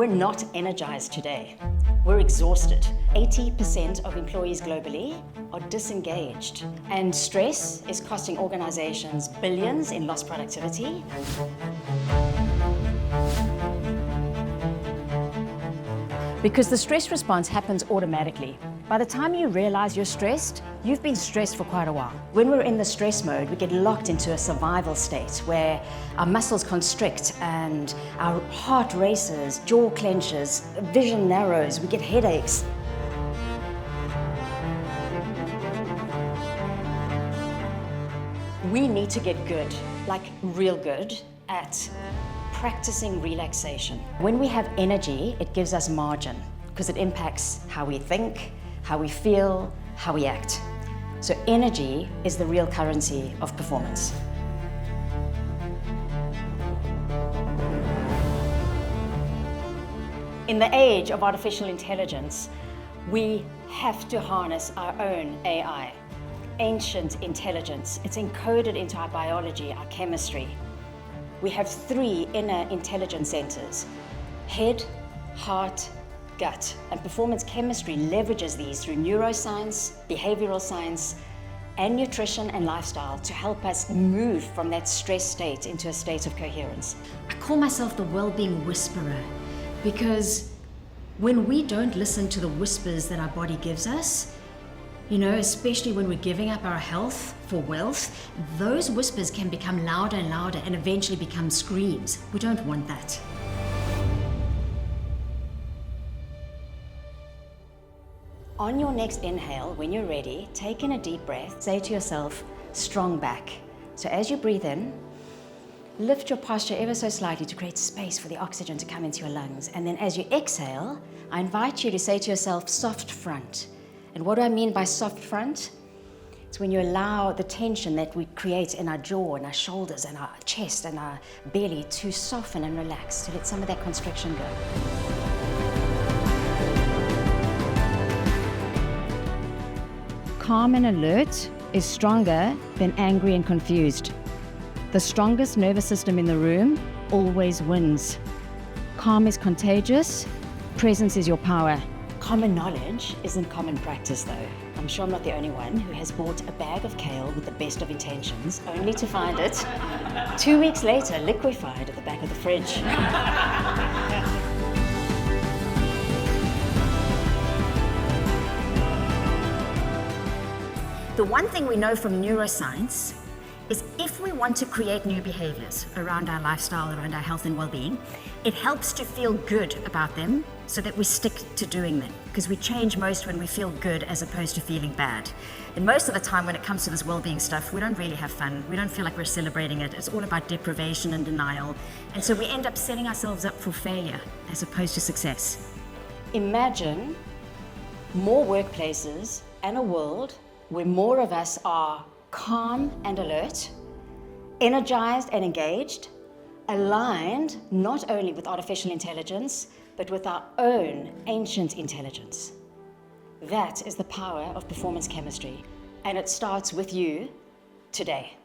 We're not energized today. We're exhausted. 80% of employees globally are disengaged. And stress is costing organizations billions in lost productivity. Because the stress response happens automatically. By the time you realize you're stressed, you've been stressed for quite a while. When we're in the stress mode, we get locked into a survival state where our muscles constrict and our heart races, jaw clenches, vision narrows, we get headaches. We need to get good, like real good, at practicing relaxation. When we have energy, it gives us margin because it impacts how we think, how we feel, how we act. So energy is the real currency of performance. In the age of artificial intelligence, we have to harness our own AI, ancient intelligence. It's encoded into our biology, our chemistry. We have 3 inner intelligence centers: head, heart, gut. And performance chemistry leverages these through neuroscience, behavioral science, and nutrition and lifestyle to help us move from that stress state into a state of coherence. I call myself the well-being whisperer because when we don't listen to the whispers that our body gives us, especially when we're giving up our health for wealth, those whispers can become louder and louder and eventually become screams. We don't want that. On your next inhale, when you're ready, take in a deep breath. Say to yourself, strong back. So as you breathe in, lift your posture ever so slightly to create space for the oxygen to come into your lungs. And then as you exhale, I invite you to say to yourself, soft front. And what do I mean by soft front? It's when you allow the tension that we create in our jaw and our shoulders and our chest and our belly to soften and relax, to let some of that constriction go. Calm and alert is stronger than angry and confused. The strongest nervous system in the room always wins. Calm is contagious, presence is your power. Common knowledge isn't common practice though. I'm sure I'm not the only one who has bought a bag of kale with the best of intentions, only to find it 2 weeks later liquefied at the back of the fridge. The one thing we know from neuroscience is if we want to create new behaviors around our lifestyle, around our health and well-being, it helps to feel good about them so that we stick to doing them, because we change most when we feel good as opposed to feeling bad. And most of the time when it comes to this well-being stuff, we don't really have fun. We don't feel like we're celebrating it. It's all about deprivation and denial. And so we end up setting ourselves up for failure as opposed to success. Imagine more workplaces and a world where more of us are calm and alert, energized and engaged, aligned not only with artificial intelligence, but with our own ancient intelligence. That is the power of performance chemistry, and it starts with you today.